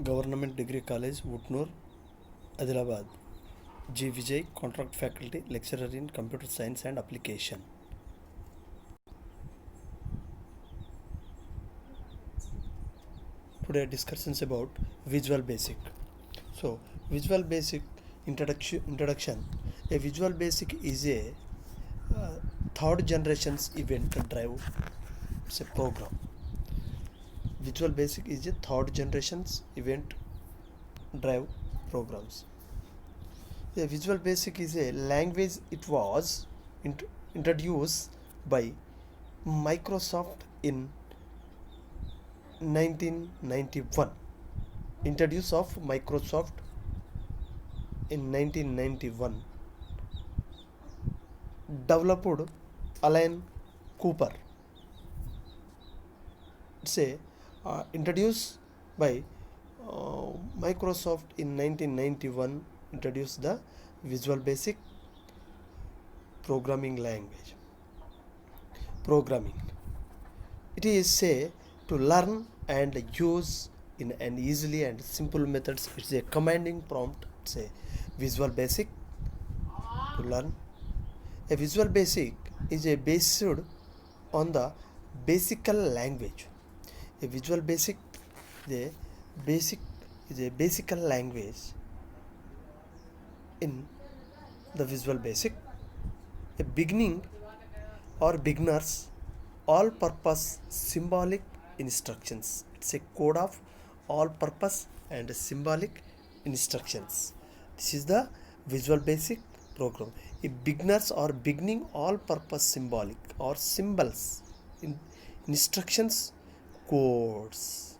Government Degree College, Wootnoor, Adilabad. G. Vijay, Contract Faculty, Lecturer in Computer Science and Application. Today discussions about Visual Basic. So, Visual Basic introduction. A Visual Basic is a third generation's event drive. It's a program. Visual Basic is a third generation's event drive programs. A Visual Basic is a language. It was introduced by Microsoft in 1991. Introduce of Microsoft in 1991. Developed Alan Cooper. It's a introduced by Microsoft in 1991. Introduced the Visual Basic programming language. Programming. It is say to learn and use in an easily and simple methods. It's a commanding prompt. It's a Visual Basic to learn. A Visual Basic is a based on the basical language. A Visual Basic is a basical language in the Visual Basic. A beginning or beginners all purpose symbolic instructions. It's a code of all purpose and symbolic instructions. This is the Visual Basic program. A beginners or beginning all purpose symbolic or symbols in instructions codes.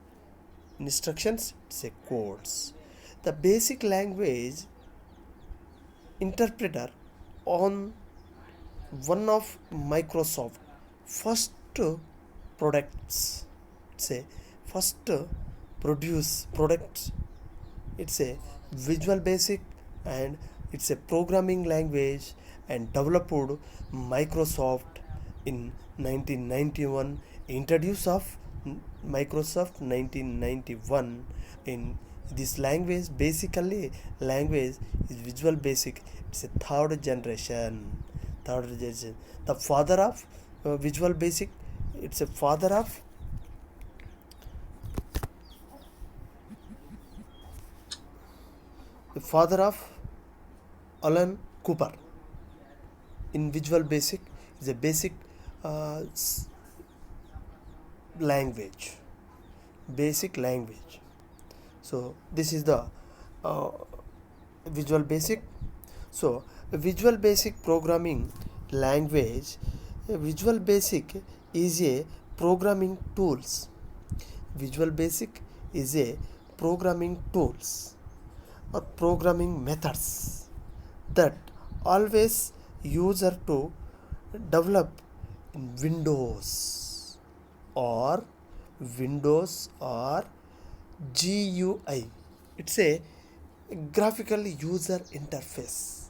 Instructions, it's a codes. The basic language interpreter on one of Microsoft first products. It's a first produce products. It's a Visual Basic and it's a programming language and developed Microsoft in 1991. Introduce of Microsoft 1991. In this language, basically language is Visual Basic. It's a third generation. The father of Visual Basic. It's a father of Alan Cooper in Visual Basic is a basic uh, language. Basic language. So this is the uh, Visual Basic. So Visual Basic programming language. Visual Basic is a programming tools. Visual Basic is a programming tools or programming methods that always user to develop in or Windows or GUI. It's a graphical user interface.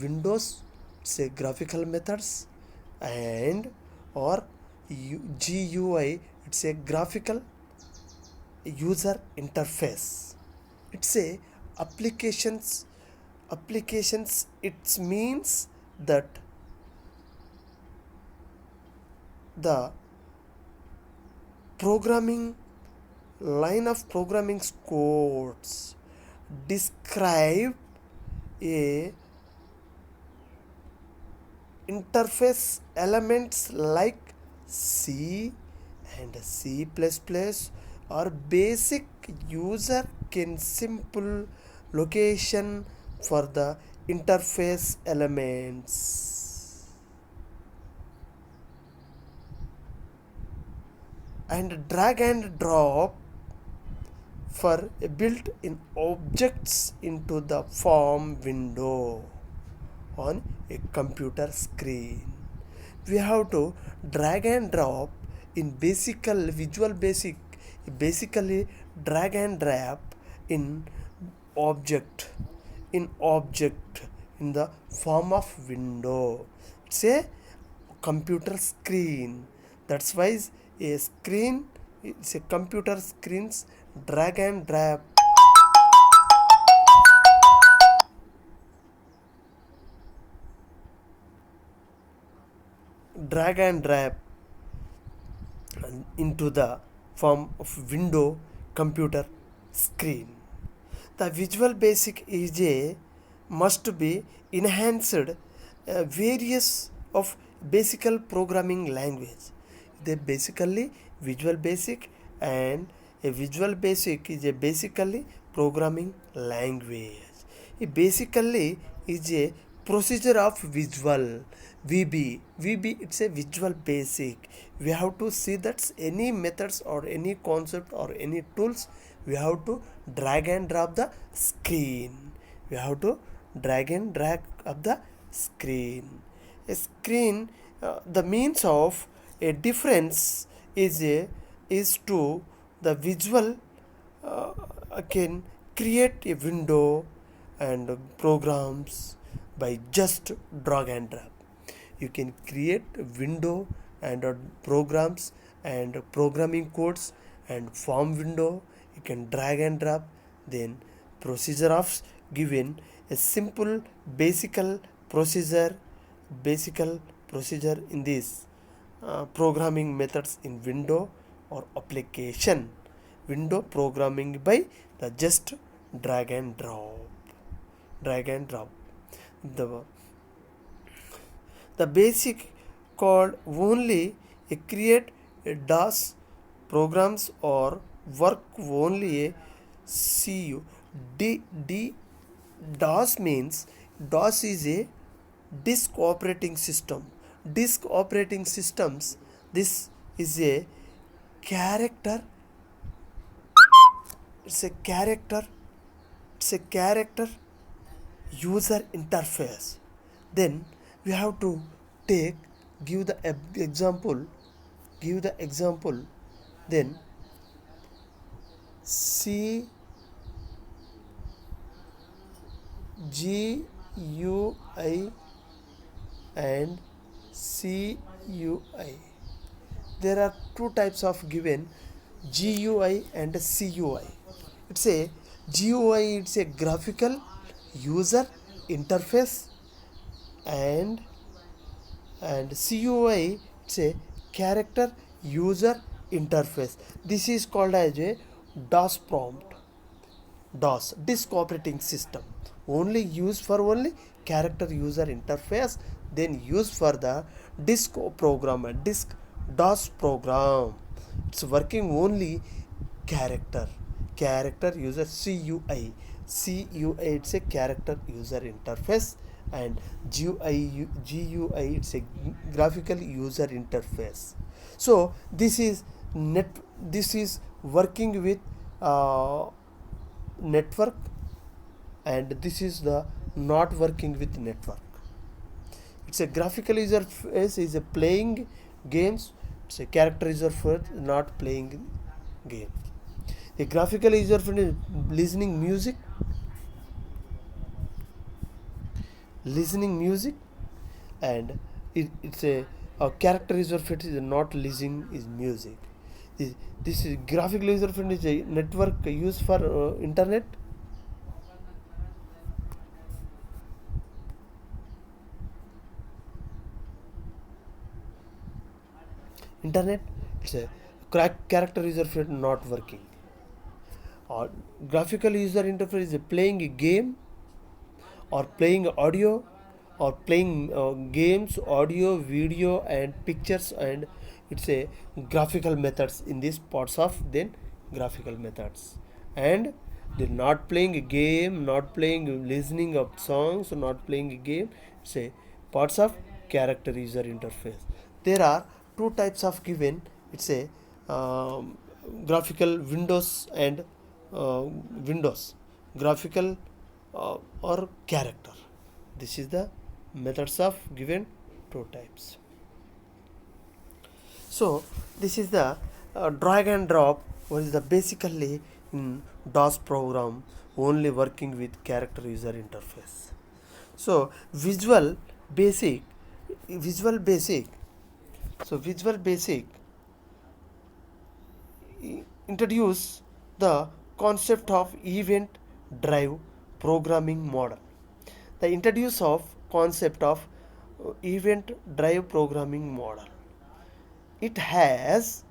Windows, it's a graphical methods and or GUI, it's a graphical user interface. It's a applications. It means that the programming line of programming codes describe a interface elements like C and C++ or basic user can simple location for the interface elements and drag and drop for built-in objects into the form window on a computer screen. We have to drag and drop in Visual Basic, basically drag and drop in object in the form of window. It's a computer screen. That's why a screen, it's a computer screens drag and drop drag and drop into the form of window computer screen. The Visual Basic is a must be enhanced various of basic programming language. They basically Visual Basic, and a Visual Basic is a basically programming language. It basically is a procedure of visual VB. It's a Visual Basic. We have to see that any methods or any concept or any tools, we have to drag and drop the screen. We have to drag and drag up the screen. A screen, the means of a difference is to the visual uh, can create a window and programs by just drag and drop. You can create a window and programs and programming codes and form window. You can drag and drop. Then procedure of given a simple procedure procedure in this programming methods in window or application. Window programming by the just drag and drop. The the basic called only a create a DOS programs or work only a CU. D DOS means DOS is a disk operating system. Disk operating systems. This is a character. It's a character. It's a character user interface. Then we have to take give the example. Give the example. Then C G U I and CUI. There are two types of given GUI and CUI. It's a GUI, it's a graphical user interface, and CUI, it's a character user interface. This is called as a DOS prompt. DOS, disk operating system, only used for only character user interface, then used for the disk program, disk DOS program. It's working only character user. CUI, it's a character user interface, and GUI, it's a graphical user interface. So this is working with uh, network, and this is the not working with network. It's a graphical user face is a playing games. It's a character user for not playing game. A graphical user for listening music, and it's a character user fit is not listening is music. This is graphical user friend is a network used for internet. It's a character user friend not working. Or graphical user interface is playing a game or playing audio or playing games, audio, video, and pictures, and it's a graphical methods in these parts of then graphical methods. And they're not playing a game, not playing listening of songs, not playing a game. It's a parts of character user interface. There are two types of given. It's a graphical windows and windows graphical or character. This is the methods of given two types. So this is the drag and drop, what is the basically in DOS program only working with character user interface. So basic visual basic visual basic introduce the concept of event drive programming model. The introduce of concept of event drive programming model. It has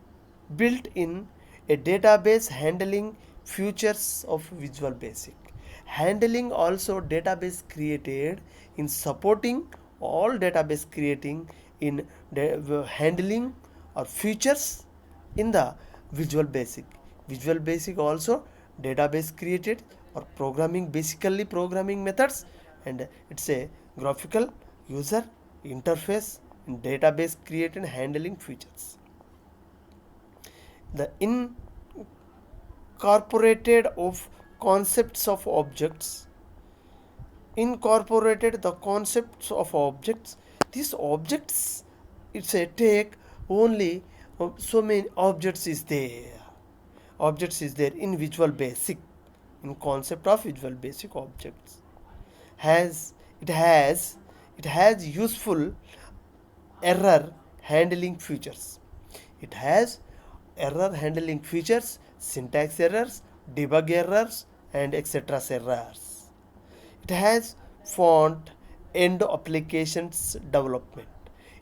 built in a database handling features of Visual Basic. Handling also database created in supporting all database creating in handling or features in the Visual Basic. Visual Basic also database created or programming, basically programming methods, and it's a graphical user interface and database created handling features. The incorporated of concepts of objects, incorporated the concepts of objects. These objects, it's a take only so many objects is there in Visual Basic, in concept of Visual Basic objects. has it has it has useful error handling features. It has error handling features, syntax errors, debug errors, and etc. errors. It has font end applications development.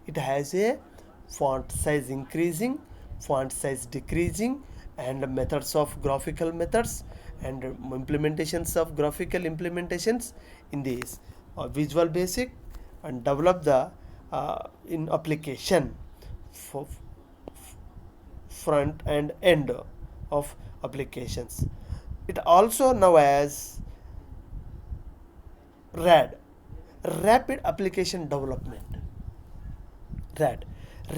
It has a font size increasing, font size decreasing, and methods of graphical methods and implementations of graphical implementations in this Visual Basic, and develop the in application for front and end of applications. It also known as RAD, rapid application development. RAD,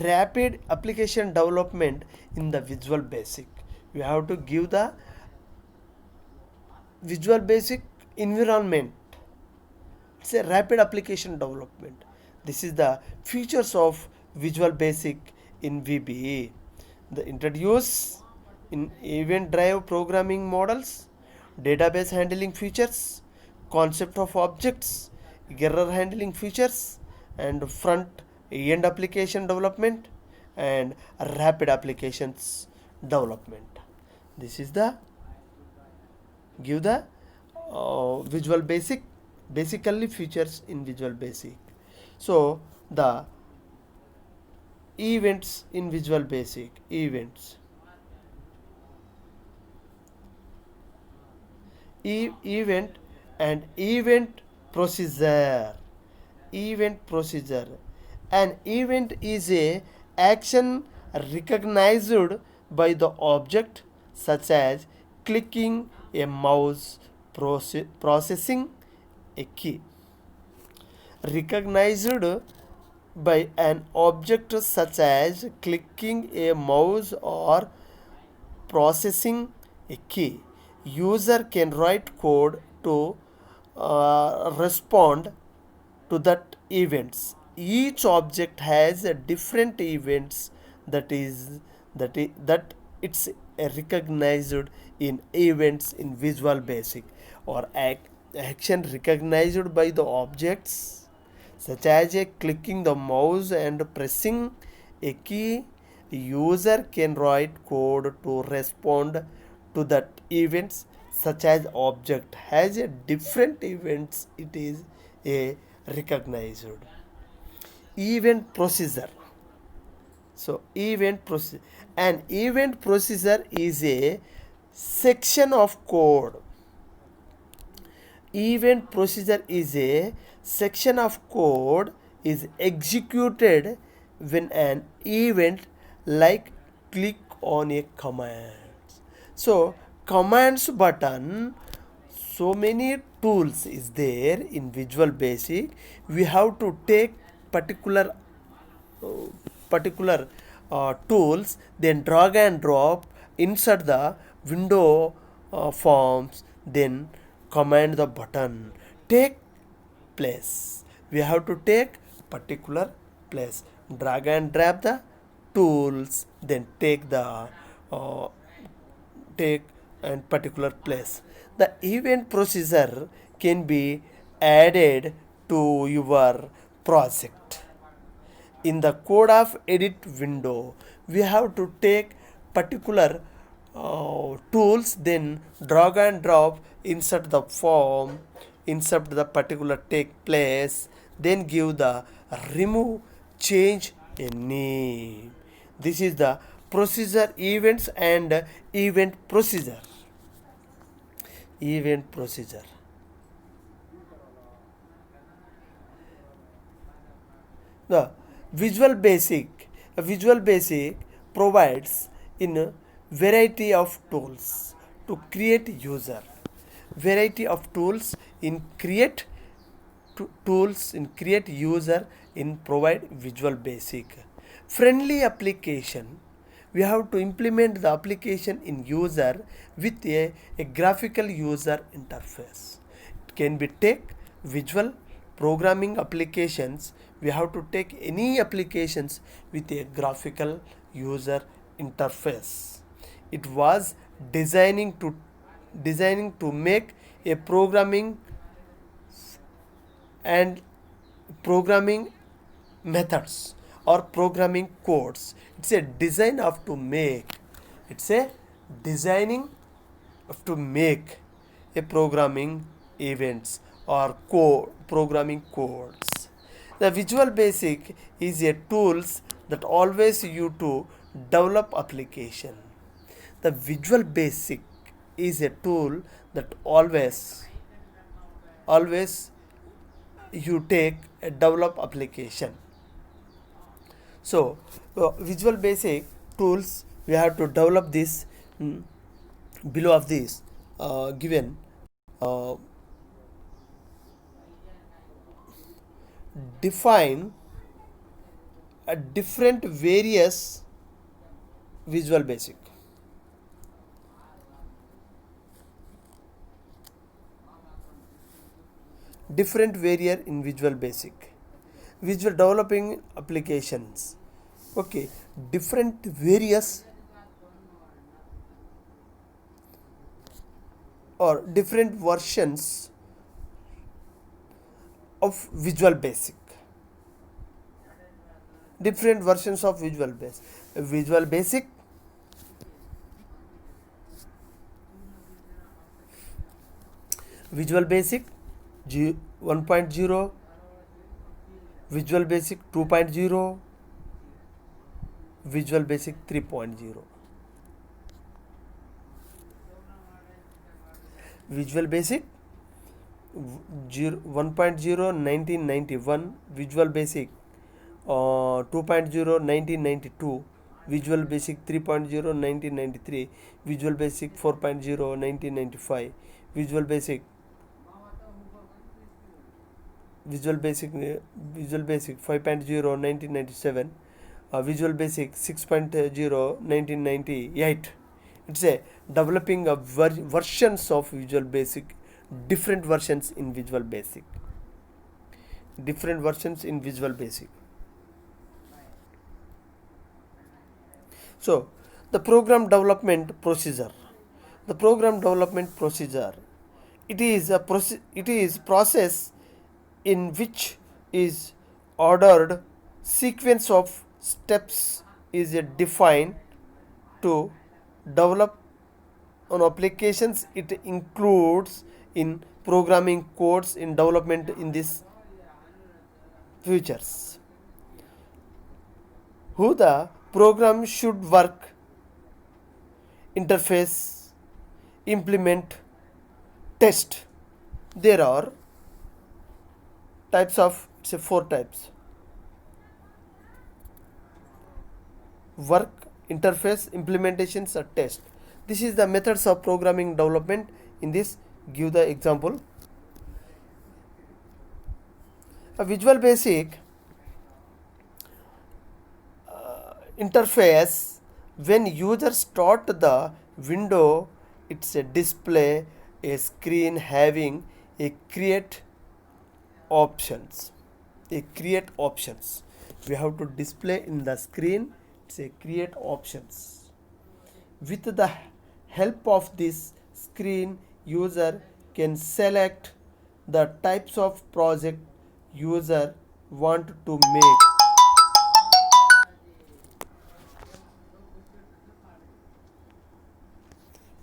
rapid application development in the Visual Basic. You have to give the Visual Basic environment. It's a rapid application development. This is the features of Visual Basic in VBA. The introduce in event drive programming models, database handling features, concept of objects, error handling features, and front end application development, and rapid applications development. This is the give the Visual Basic, basically features in Visual Basic. So the events in Visual Basic, events, event and event procedure. Event procedure, an event is a action recognized by the object, such as clicking a mouse, processing a key. Recognized by an object such as clicking a mouse or processing a key. User can write code to respond to that events. Each object has a different events that it's recognized in events in Visual Basic, or action recognized by the objects, such as a clicking the mouse and pressing a key. User can write code to respond to that events, such as object has a different events, it is a recognized event procedure. So event procedure, an event procedure is a section of code. Event procedure is a section of code is executed when an event like click on a command. So commands button, so many tools is there in Visual Basic. We have to take particular tools, then drag and drop insert the window forms, then command the button take place. We have to take particular place, drag and drop the tools, then take the take and particular place. The event procedure can be added to your project. In the code of edit window, we have to take particular tools, then drag and drop, insert the form, insert the particular take place, then give the remove, change a name. This is the procedure events and event procedure. Event procedure. The Visual Basic. Visual Basic provides in a variety of tools to create user. Variety of tools in create tools in create user in provide Visual Basic. Friendly application. We have to implement the application in user with a graphical user interface. It can be take visual programming applications. We have to take any applications with a graphical user interface. It was designing to make a programming and programming methods or programming codes. It's a design of to make. It's a designing of to make a programming events or programming codes. The Visual Basic is a tools that always you to develop application. The Visual Basic is a tool that always you take a develop application. So Visual Basic tools we have to develop this below of this given uh, define a different various Visual Basic. Different variant in Visual Basic. Visual developing applications. Okay, different various or different versions of Visual Basic. Different versions of Visual Basic. Visual Basic, Visual Basic 1.0, Visual Basic 2.0, Visual Basic 3.0. Visual Basic 1.0 1991, Visual Basic 2.0 1992, Visual Basic 3.0 1993, Visual Basic 4.0 1995, Visual Basic Visual Basic 5.0 1997, Visual Basic 6.0 1998. It's a developing of versions of Visual Basic, different versions in Visual Basic. Different versions in Visual Basic. So, the program development procedure. The program development procedure. It is process in which is ordered sequence of steps is defined to develop on applications. It includes in programming codes in development in these features. Who the program should work, interface, implement, test. There are types of say 4 types: work, interface, implementations, or test. This is the methods of programming development. In this, give the example. A Visual Basic interface, when user start the window, it's a display a screen having a create options. We have to display in the screen, it's a create options. With the help of this screen, user can select the types of project user want to make.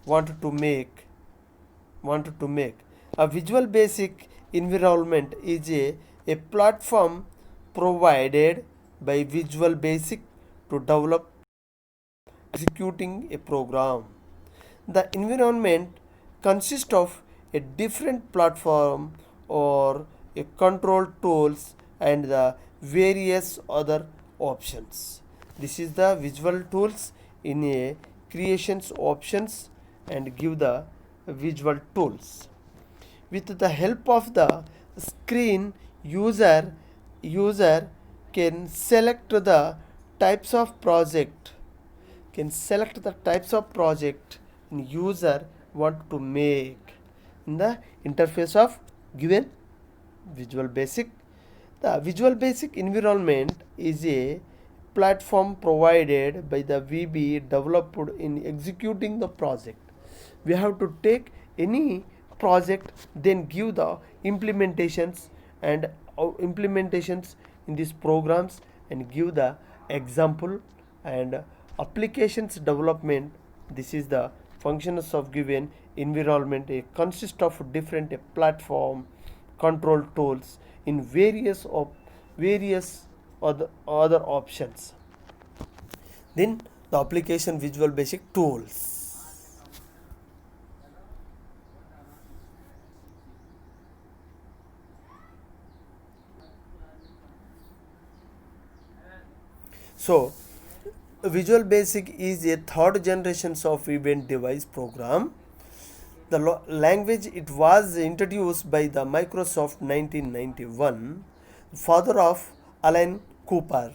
Wanted to make a Visual Basic environment is a platform provided by Visual Basic to develop executing a program. The environment consists of a different platform or a control tools and the various other options. This is the visual tools in a creations options and give the visual tools. With the help of the screen, user can select the types of project can select the types of project user want to make in the interface of given Visual Basic. The Visual Basic environment is a platform provided by the VB developed in executing the project. We have to take any project, then give the implementations and implementations in these programs and give the example and applications development. This is the functions of given environment. It consists of different platform control tools in various other options. Then the application Visual Basic tools. So Visual Basic is a third generation of event device program. The language it was introduced by the Microsoft 1991, father of Alan Cooper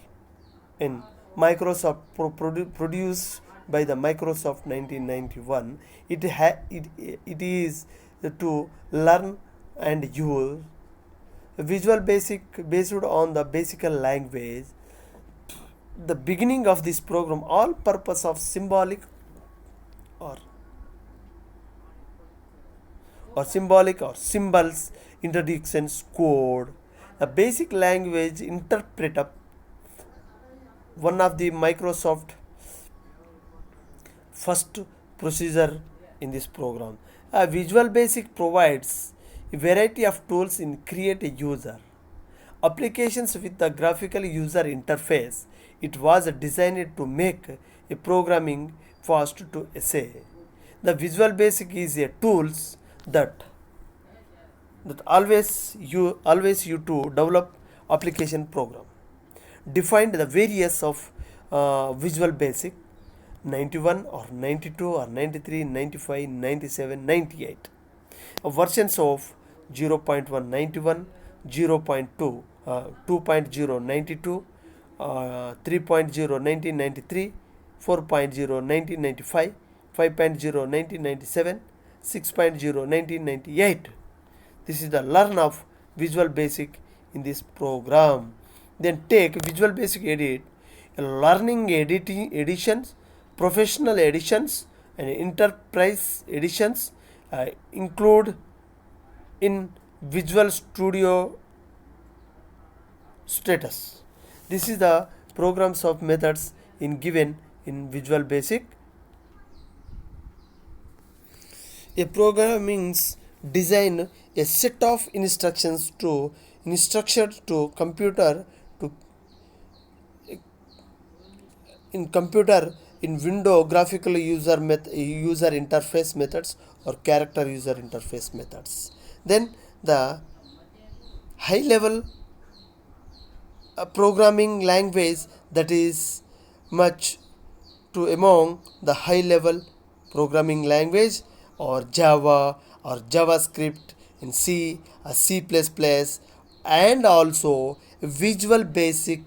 in Microsoft produced by the Microsoft 1991. It is to learn and use Visual Basic based on the basic language. The beginning of this program all purpose of symbolic or symbols introductions code, a basic language interpreter, one of the Microsoft first procedure in this program. A Visual Basic provides a variety of tools in create a user applications with the graphical user interface. It was designed to make a programming fast to essay. The Visual Basic is a tools that always you to develop application program. Defined the various of Visual Basic 91 or 92 or 93, 95, 97, 98. Versions of 0.191, 0.2, 2.0 92, 3.0 1993, 4.0 1995, 5.0 1997, 6.0 1998. This is the learn of Visual Basic in this program. Then take Visual Basic Edit, learning editing editions, professional editions, and enterprise editions include in Visual Studio status. This is the programs of methods in given in Visual Basic. A programming's design a set of instructions to computer to in window graphical user interface methods or character user interface methods. Then the high level programming language that is much to among the high level programming language or Java or JavaScript in C or C++ and also Visual Basic.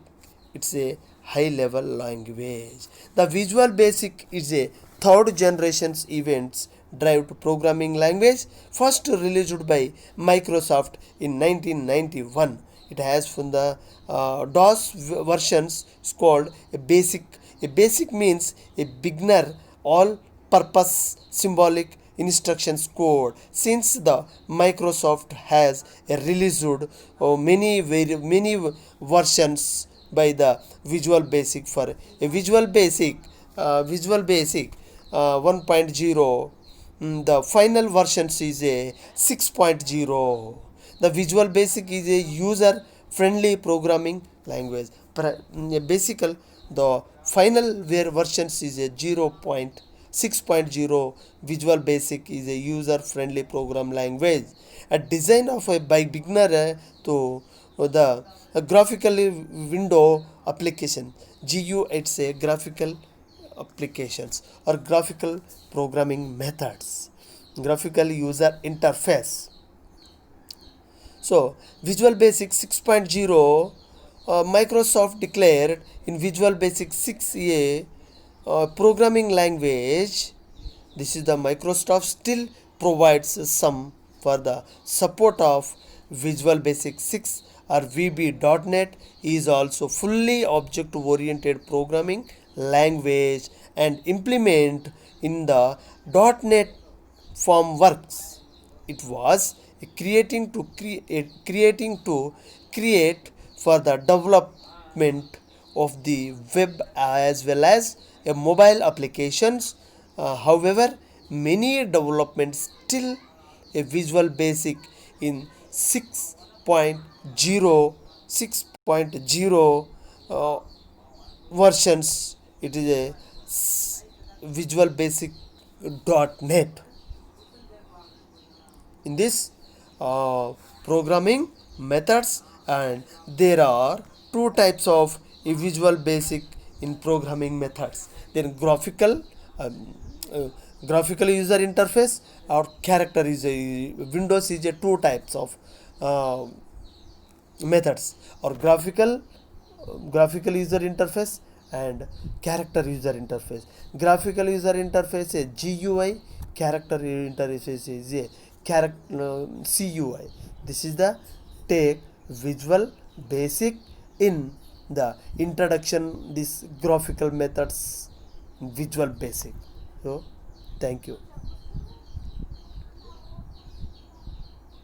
It's a high level language. The Visual Basic is a third generation's events derived programming language first released by Microsoft in 1991. It has from the DOS versions called a basic. A basic means a beginner all purpose symbolic instructions code. Since the Microsoft has released many versions by the Visual Basic for a Visual Basic 1.0, the final version is a 6.0. The Visual Basic is a user friendly programming language. Basically, the final versions is a 0.6.0. Visual Basic is a user-friendly program language. A design of a by beginner to the graphically window application. GU, it's a graphical applications or graphical programming methods. Graphical user interface. So, Visual Basic 6.0, Microsoft declared in Visual Basic 6a programming language. This is the Microsoft still provides some for the support of Visual Basic 6 or VB.NET is also fully object oriented programming language and implement in the .NET form works. It was creating to create for the development of the web as well as a mobile applications. However, many developments still a Visual Basic in 6.0 6.0 versions. It is a Visual Basic .NET. In this programming methods, and there are two types of Visual Basic in programming methods. Then um, uh, graphical user interface or character is a Windows is a two types of uh, methods or graphical user interface and character user interface. Graphical user interface is GUI, character interface is a character CUI. This is the take Visual Basic in the introduction this graphical methods Visual Basic. So thank you.